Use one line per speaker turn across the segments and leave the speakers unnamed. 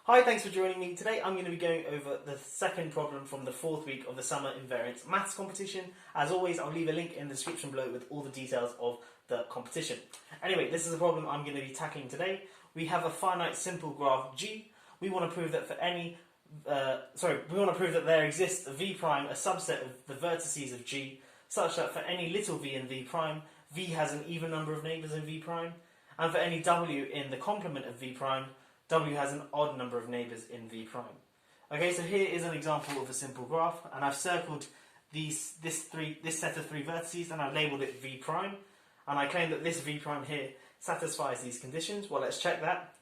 Hi, thanks for joining me. Today I'm going to be going over the second problem from the fourth week of the summer invariance maths competition. As always, I'll leave a link in the description below with all the details of the competition. Anyway, this is a problem I'm going to be tackling today. We have a finite simple graph G. We want to prove that there exists a v prime, a subset of the vertices of G, such that for any little v in v prime, v has an even number of neighbours in v prime, and for any w in the complement of v prime, w has an odd number of neighbours in v prime. Okay, so here is an example of a simple graph, and I've circled this set of three vertices, and I've labelled it v prime, and I claim that this v prime here satisfies these conditions. Well, let's check that.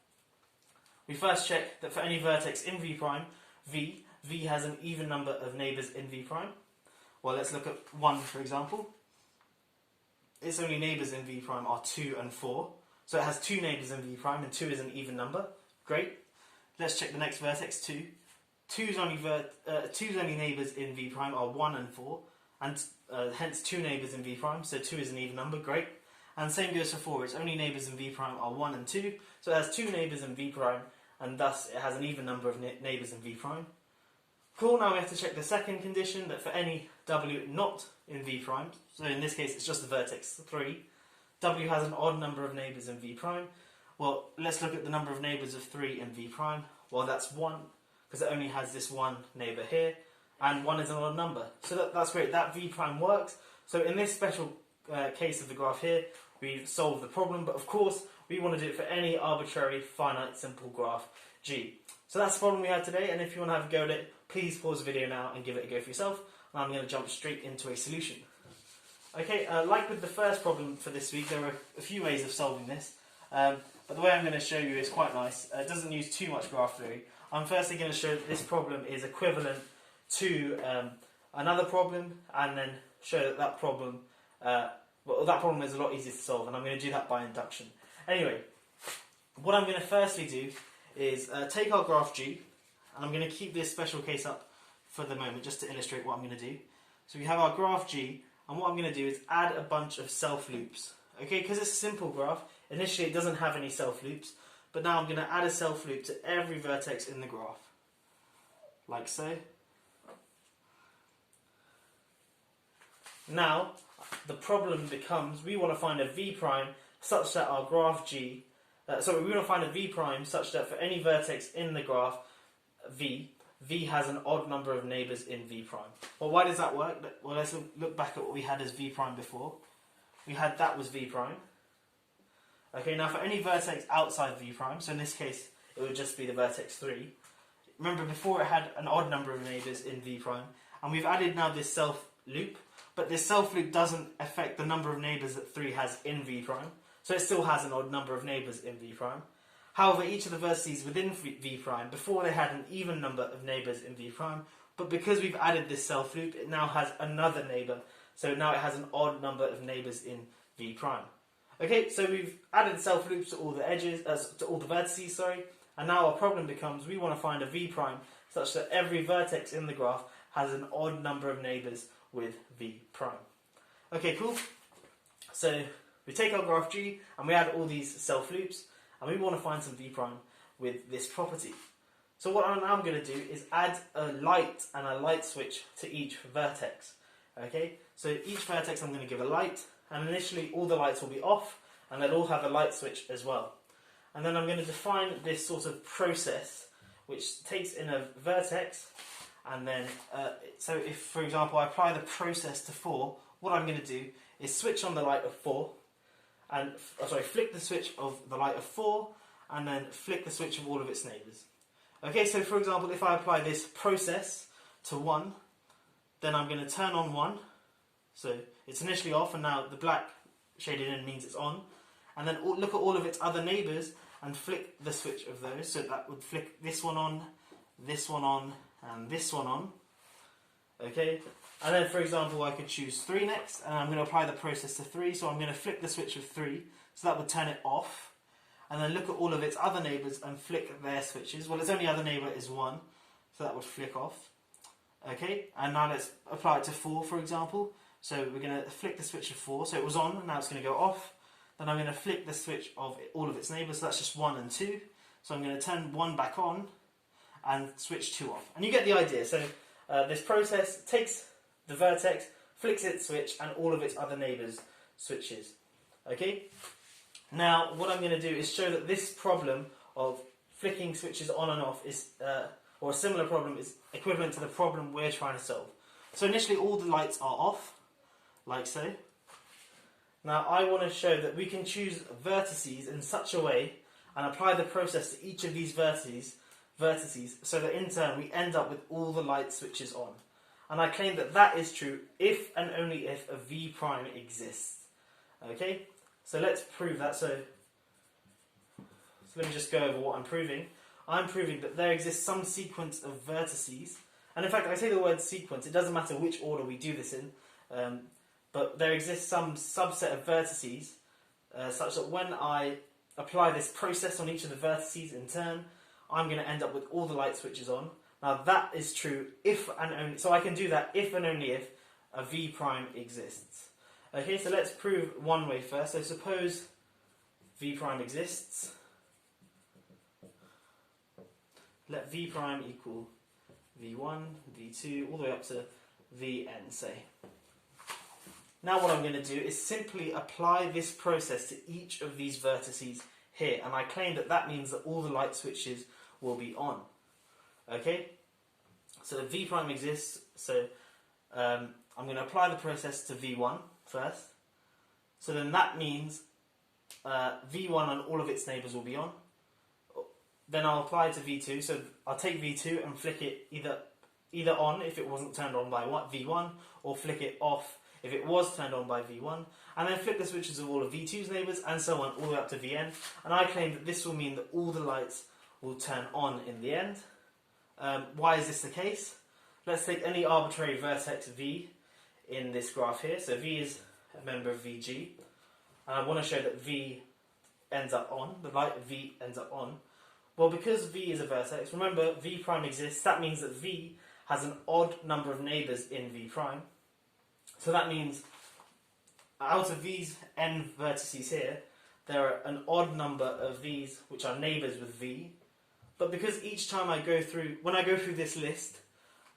We first check that for any vertex in v prime, v has an even number of neighbours in v prime. Well, let's look at 1 for example. Its only neighbours in v prime are 2 and 4, so it has 2 neighbours in v prime, and 2 is an even number. Great. Let's check the next vertex, 2. 2's only neighbours in v prime are 1 and 4, and hence 2 neighbours in v prime, so 2 is an even number. Great. And same goes for 4. Its only neighbours in v prime are 1 and 2, so it has 2 neighbours in v prime, and thus it has an even number of neighbours in v prime. Cool. Now we have to check the second condition, that for any w not in v prime, so in this case it's just the vertex 3, w has an odd number of neighbours in v prime. Well, let's look at the number of neighbours of 3 in v prime. Well, that's 1, because it only has this one neighbour here, and 1 is an odd number. So that's great, that v prime works. So in this special case of the graph here, we've solved the problem, but of course we want to do it for any arbitrary finite simple graph G. So that's the problem we had today, and if you want to have a go at it, please pause the video now and give it a go for yourself, and I'm going to jump straight into a solution. Okay, like with the first problem for this week, there are a few ways of solving this. But the way I'm going to show you is quite nice. It doesn't use too much graph theory. I'm firstly going to show that this problem is equivalent to another problem, and then show that problem is a lot easier to solve, and I'm going to do that by induction. Anyway, what I'm going to firstly do is take our graph G, and I'm going to keep this special case up for the moment just to illustrate what I'm going to do. So we have our graph G, and what I'm going to do is add a bunch of self loops. Okay, because it's a simple graph, initially it doesn't have any self loops, but now I'm going to add a self loop to every vertex in the graph, like so. Now, the problem becomes, we want to find a v prime such that our graph G, we want to find a v prime such that for any vertex in the graph v has an odd number of neighbours in v prime. Well, why does that work? Well, let's look back at what we had as v prime before. We had that was v prime. Okay, now for any vertex outside v prime, so in this case it would just be the vertex 3. Remember before it had an odd number of neighbours in v prime, and we've added now this self loop, but this self loop doesn't affect the number of neighbours that 3 has in v prime, so it still has an odd number of neighbours in v prime. However, each of the vertices within v prime, before they had an even number of neighbours in v prime, but because we've added this self loop, it now has another neighbour, so now it has an odd number of neighbours in v prime. Okay, so we've added self loops to all the edges, to all the vertices, and now our problem becomes, we want to find a v prime such that every vertex in the graph has an odd number of neighbours with v prime. Okay, cool. So we take our graph G and we add all these self loops, and we want to find some v prime with this property. So what I'm now going to do is add a light and a light switch to each vertex. Okay, so each vertex I'm going to give a light, and initially all the lights will be off, and they'll all have a light switch as well. And then I'm going to define this sort of process which takes in a vertex, and then so if for example I apply the process to 4, what I'm going to do is switch on the light of 4, and flick the switch of the light of 4, and then flick the switch of all of its neighbours. Okay, so for example if I apply this process to 1, then I'm going to turn on 1, so it's initially off, and now the black shaded in means it's on, and then look at all of its other neighbours and flick the switch of those, so that would flick this one on, and this one on. Okay, and then for example I could choose 3 next, and I'm going to apply the process to 3, so I'm going to flick the switch of 3, so that would turn it off, and then look at all of its other neighbours and flick their switches. Well, its only other neighbour is 1, so that would flick off. Okay, and now let's apply it to 4 for example. So we're going to flick the switch of 4, so it was on, now it's going to go off. Then I'm going to flick the switch of all of its neighbours, so that's just 1 and 2. So I'm going to turn 1 back on, and switch 2 off. And you get the idea. So this process takes the vertex, flicks its switch, and all of its other neighbours switches. Okay? Now, what I'm going to do is show that this problem of flicking switches on and off is, or a similar problem, is equivalent to the problem we're trying to solve. So initially all the lights are off, like so. Now I want to show that we can choose vertices in such a way and apply the process to each of these vertices so that in turn we end up with all the light switches on. And I claim that that is true if and only if a V prime exists. Okay, so let's prove that. So let me just go over what I'm proving. I'm proving that there exists some sequence of vertices, and in fact I say the word sequence, it doesn't matter which order we do this in, but there exists some subset of vertices such that when I apply this process on each of the vertices in turn, I'm going to end up with all the light switches on. Now that is true if and only, so I can do that if and only if a V prime exists. Okay, so let's prove one way first. So suppose V prime exists. Let V prime equal V1, V2, all the way up to Vn, say. Now what I'm going to do is simply apply this process to each of these vertices here, and I claim that that means that all the light switches will be on. Okay? So V prime exists, so I'm going to apply the process to V1 first. So then that means V1 and all of its neighbours will be on. Then I'll apply it to V2, so I'll take V2 and flick it either on if it wasn't turned on by V1, or flick it off if it was turned on by V1, and then flip the switches of all of V2's neighbours, and so on, all the way up to Vn. And I claim that this will mean that all the lights will turn on in the end. Why is this the case? Let's take any arbitrary vertex V in this graph here. So V is a member of Vg, and I want to show that V ends up on, the light V ends up on. Well, because V is a vertex, remember V prime exists, that means that V has an odd number of neighbours in V prime. So that means out of these n vertices here, there are an odd number of V's which are neighbours with V. But because each time I go through, when I go through this list,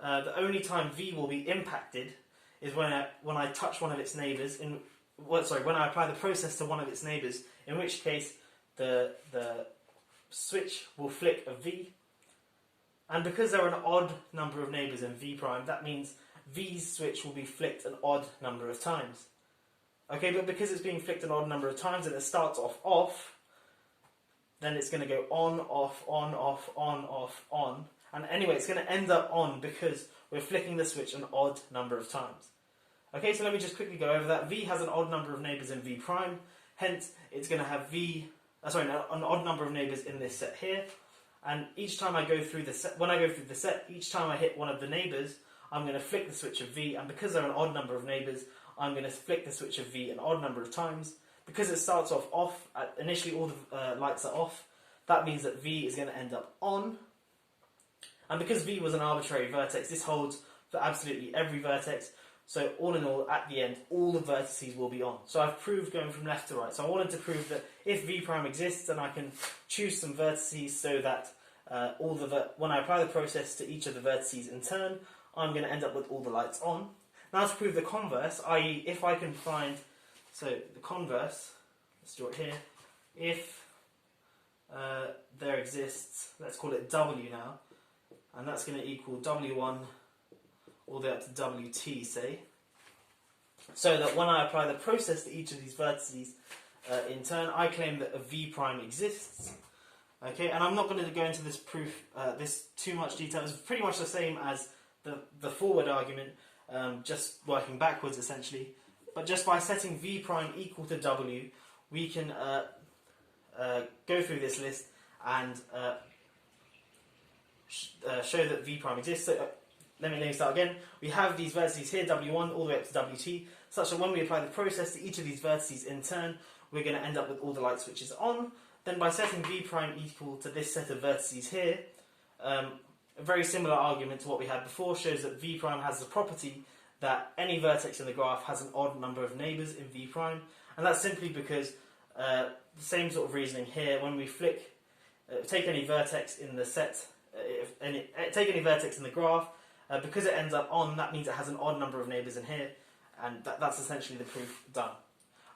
the only time V will be impacted is when I touch one of its neighbours, when I apply the process to one of its neighbours, in which case the switch will flick a V, and because there are an odd number of neighbours in V prime, that means V's switch will be flicked an odd number of times. Okay, but because it's being flicked an odd number of times and it starts off, then it's going to go on, off, on, off, on, off, on, and anyway it's going to end up on because we're flicking the switch an odd number of times. Okay, so let me just quickly go over that. V has an odd number of neighbours in V prime, hence it's going to have an odd number of neighbours in this set here, and each time I go through the set, each time I hit one of the neighbours, I'm going to flick the switch of V, and because there are an odd number of neighbours, I'm going to flick the switch of V an odd number of times. Because it starts off, initially all the lights are off, that means that V is going to end up on, and because V was an arbitrary vertex, this holds for absolutely every vertex. So all in all, at the end, all the vertices will be on. So I've proved going from left to right. So I wanted to prove that if V prime exists, then I can choose some vertices so that when I apply the process to each of the vertices in turn, I'm going to end up with all the lights on. Now to prove the converse, i.e. if I can find, so the converse, let's draw it here, if there exists, let's call it W now, and that's going to equal W1 all the way up to Wt, say, so that when I apply the process to each of these vertices in turn, I claim that a V prime exists. Okay, and I'm not going to go into this proof, this too much detail. It's pretty much the same as the forward argument, just working backwards essentially. But just by setting V prime equal to W, we can go through this list and show that V prime exists. So, let me start again. We have these vertices here, W1 all the way up to Wt, such that when we apply the process to each of these vertices in turn, we're going to end up with all the light switches on. Then by setting V prime equal to this set of vertices here, a very similar argument to what we had before shows that V prime has the property that any vertex in the graph has an odd number of neighbours in V prime, and that's simply because the same sort of reasoning here, when we take any vertex in the set take any vertex in the graph, because it ends up on, that means it has an odd number of neighbours in here, and that's essentially the proof done.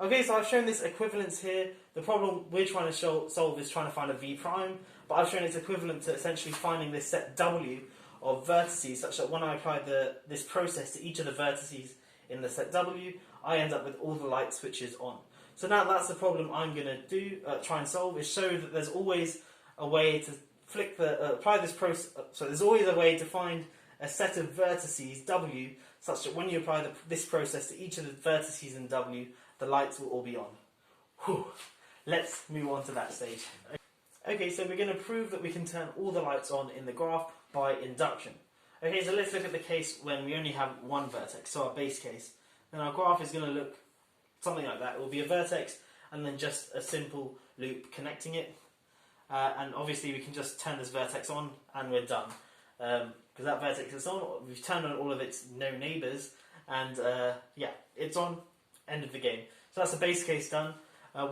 Okay, so I've shown this equivalence here. The problem we're trying to solve is trying to find a v prime, but I've shown it's equivalent to essentially finding this set W of vertices, such that when I apply this process to each of the vertices in the set W, I end up with all the light switches on. So now that's the problem I'm going to try and solve, is show that there's always a way to flick apply this process. So there's always a way to find a set of vertices W, such that when you apply this process to each of the vertices in W, the lights will all be on. Whew. Let's move on to that stage. Okay, so we're going to prove that we can turn all the lights on in the graph by induction. Okay, so let's look at the case when we only have one vertex, so our base case. Then our graph is going to look something like that. It will be a vertex and then just a simple loop connecting it. And obviously we can just turn this vertex on and we're done. Because that vertex is on, we've turned on all of its no neighbours, and yeah, it's on, end of the game. So that's the base case done.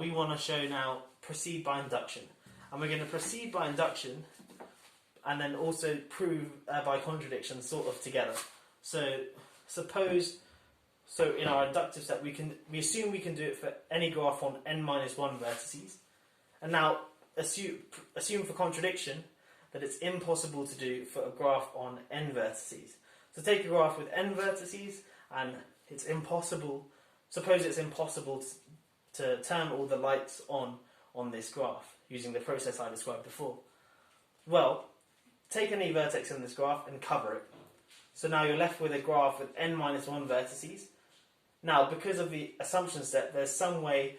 We want to show now proceed by induction. And we're going to proceed by induction and then also prove by contradiction sort of together. So suppose, so in our inductive step, we assume we can do it for any graph on n-1 vertices. And now assume for contradiction that it's impossible to do for a graph on n vertices. So take a graph with n vertices, and it's impossible, suppose it's impossible to turn all the lights on this graph using the process I described before. Well, take any vertex in this graph and cover it. So now you're left with a graph with n-1 vertices. Now, because of the assumption step, there's some way,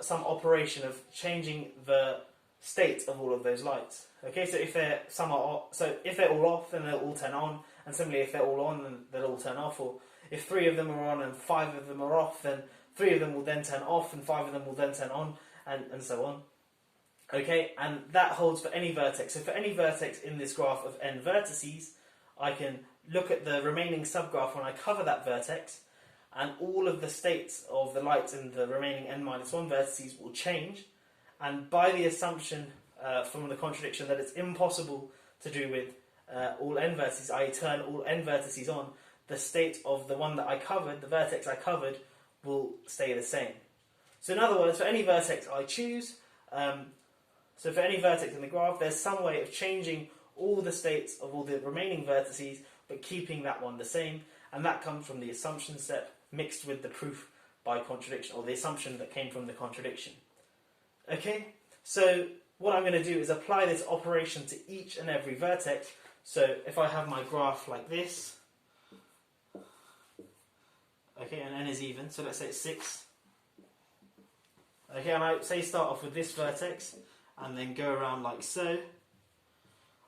some operation of changing the state of all of those lights. Okay, so if they're all off, then they'll all turn on, and similarly, if they're all on, then they'll all turn off. Or if 3 of them are on and 5 of them are off, then 3 of them will then turn off, and 5 of them will then turn on, and so on. Okay, and that holds for any vertex. So for any vertex in this graph of n vertices, I can look at the remaining subgraph when I cover that vertex, and all of the states of the lights in the remaining n-1 vertices will change. And by the assumption from the contradiction that it's impossible to do with all n vertices, i.e. turn all n vertices on, the state of the one that I covered, the vertex I covered, will stay the same. So in other words, for any vertex I choose, so for any vertex in the graph, there's some way of changing all the states of all the remaining vertices, but keeping that one the same, and that comes from the assumption step mixed with the proof by contradiction, or the assumption that came from the contradiction. Okay, so what I'm going to do is apply this operation to each and every vertex. So if I have my graph like this, okay, and n is even, so let's say it's 6. Okay, and I say start off with this vertex, and then go around like so.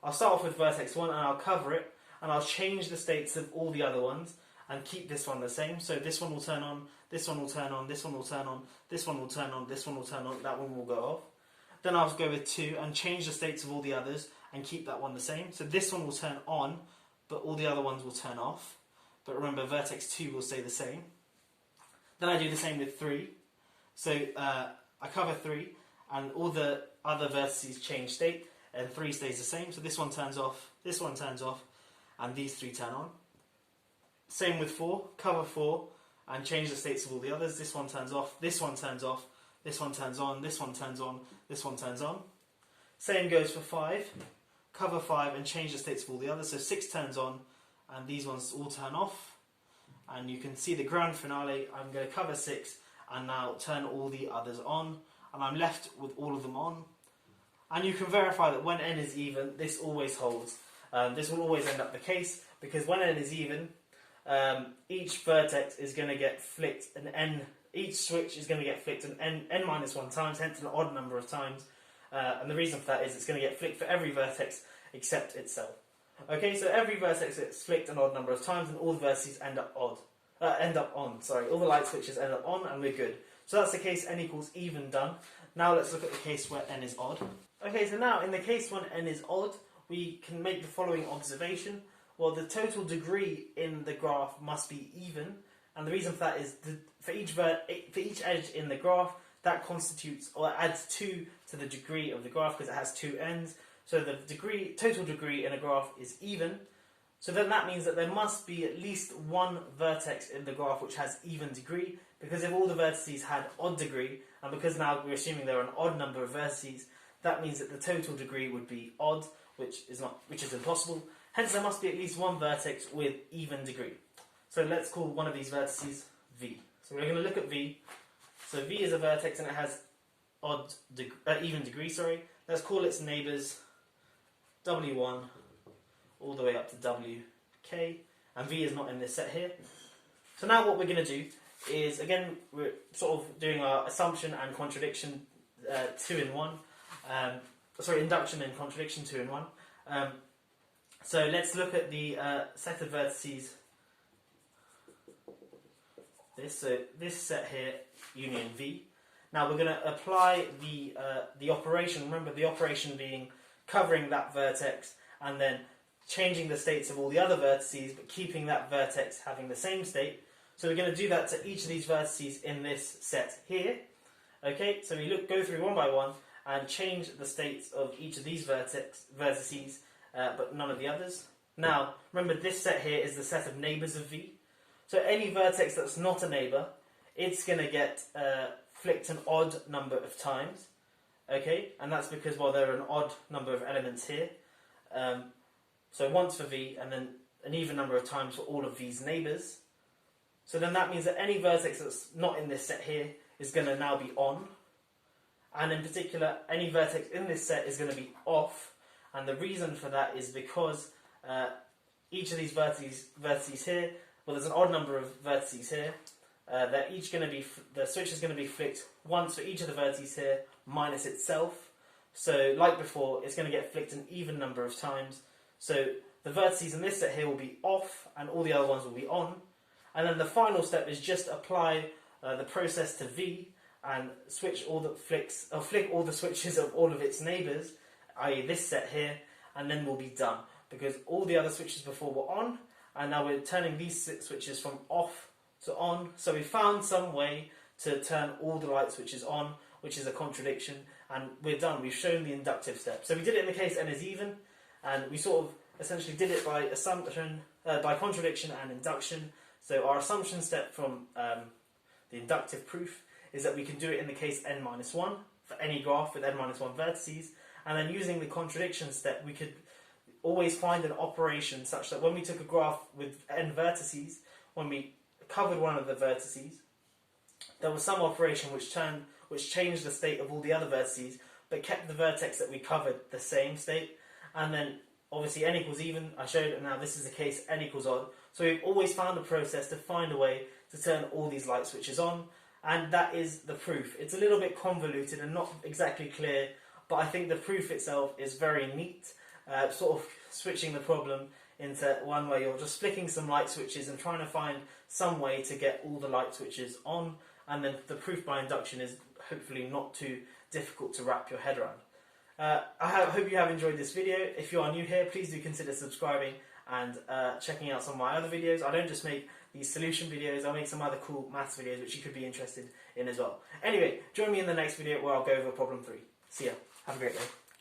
I'll start off with vertex 1 and I'll cover it, and I'll change the states of all the other ones and keep this one the same. So this one will turn on, this one will turn on, this one will turn on, this one will turn on, this one will turn on, that one will go off. Then I'll go with 2 and change the states of all the others and keep that one the same. So this one will turn on, but all the other ones will turn off. But remember, vertex 2 will stay the same. Then I do the same with 3. So I cover 3, and all the other vertices change state, and 3 stays the same. So this one turns off, and these 3 turn on. Same with 4, cover 4, and change the states of all the others. This one turns off, this one turns off, this one turns on, this one turns on, this one turns on. Same goes for 5, cover 5, and change the states of all the others. So 6 turns on, and these ones all turn off. And you can see the grand finale. I'm going to cover 6, and now turn all the others on, and I'm left with all of them on. And you can verify that when n is even, this always holds. This will always end up the case, because when n is even, each vertex is going to get flicked each switch is going to get flicked n-1 times, hence an odd number of times. And the reason for that is it's going to get flicked for every vertex except itself. Okay, so every vertex gets flicked an odd number of times, and all the vertices end up on. All the light switches end up on, and we're good. So that's the case n equals even done. Now let's look at the case where n is odd. Okay, so now in the case when n is odd, we can make the following observation. Well, the total degree in the graph must be even, and the reason for that is for each edge in the graph, that constitutes or adds 2 to the degree of the graph because it has 2 ends. So the total degree in a graph is even. So then that means that there must be at least one vertex in the graph which has even degree, because if all the vertices had odd degree, and because now we're assuming there are an odd number of vertices, that means that the total degree would be odd, which is impossible. Hence there must be at least one vertex with even degree. So let's call one of these vertices V. So we're going to look at V. So V is a vertex and it has even degree. Let's call its neighbours W1 all the way up to WK, and V is not in this set here. So now what we're going to do is, again, we're sort of doing our assumption and contradiction 2 in 1. Induction and contradiction 2 in 1. So let's look at the set of vertices. This set here, union V. Now we're going to apply the operation. Remember the operation being covering that vertex and then changing the states of all the other vertices, but keeping that vertex having the same state. So we're going to do that to each of these vertices in this set here. Okay, so we go through one by one and change the states of each of these vertices, but none of the others. Now, remember this set here is the set of neighbours of V. So any vertex that's not a neighbour, it's going to get flicked an odd number of times. Okay, and that's because, well, there are an odd number of elements here. So once for V, and then an even number of times for all of V's neighbours. So then that means that any vertex that's not in this set here is going to now be on. And in particular, any vertex in this set is going to be off. And the reason for that is because each of these vertices here, well, there's an odd number of vertices here. They're each going to be, the switch is going to be flicked once for each of the vertices here, minus itself. So like before, it's going to get flicked an even number of times. So the vertices in this set here will be off, and all the other ones will be on. And then the final step is just apply the process to V and flick all the switches of all of its neighbours, i.e. this set here, and then we'll be done. Because all the other switches before were on, and now we're turning these switches from off to on. So we found some way to turn all the light switches on, which is a contradiction, and we're done. We've shown the inductive step. So we did it in the case n is even, and we sort of essentially did it by assumption, by contradiction and induction. So our assumption step from the inductive proof is that we can do it in the case n-1 for any graph with n-1 vertices, and then using the contradiction step we could always find an operation such that when we took a graph with n vertices, when we covered one of the vertices, there was some operation which changed the state of all the other vertices but kept the vertex that we covered the same state. And then obviously n equals even, I showed it now, this is the case n equals odd. So we've always found a process to find a way to turn all these light switches on, and that is the proof. It's a little bit convoluted and not exactly clear, but I think the proof itself is very neat, sort of switching the problem into one where you're just flicking some light switches and trying to find some way to get all the light switches on, and then the proof by induction is hopefully not too difficult to wrap your head around. I hope you have enjoyed this video. If you are new here, please do consider subscribing and checking out some of my other videos. I don't just make these solution videos, I make some other cool maths videos which you could be interested in as well. Anyway, join me in the next video where I'll go over problem 3. See ya. Have a great day.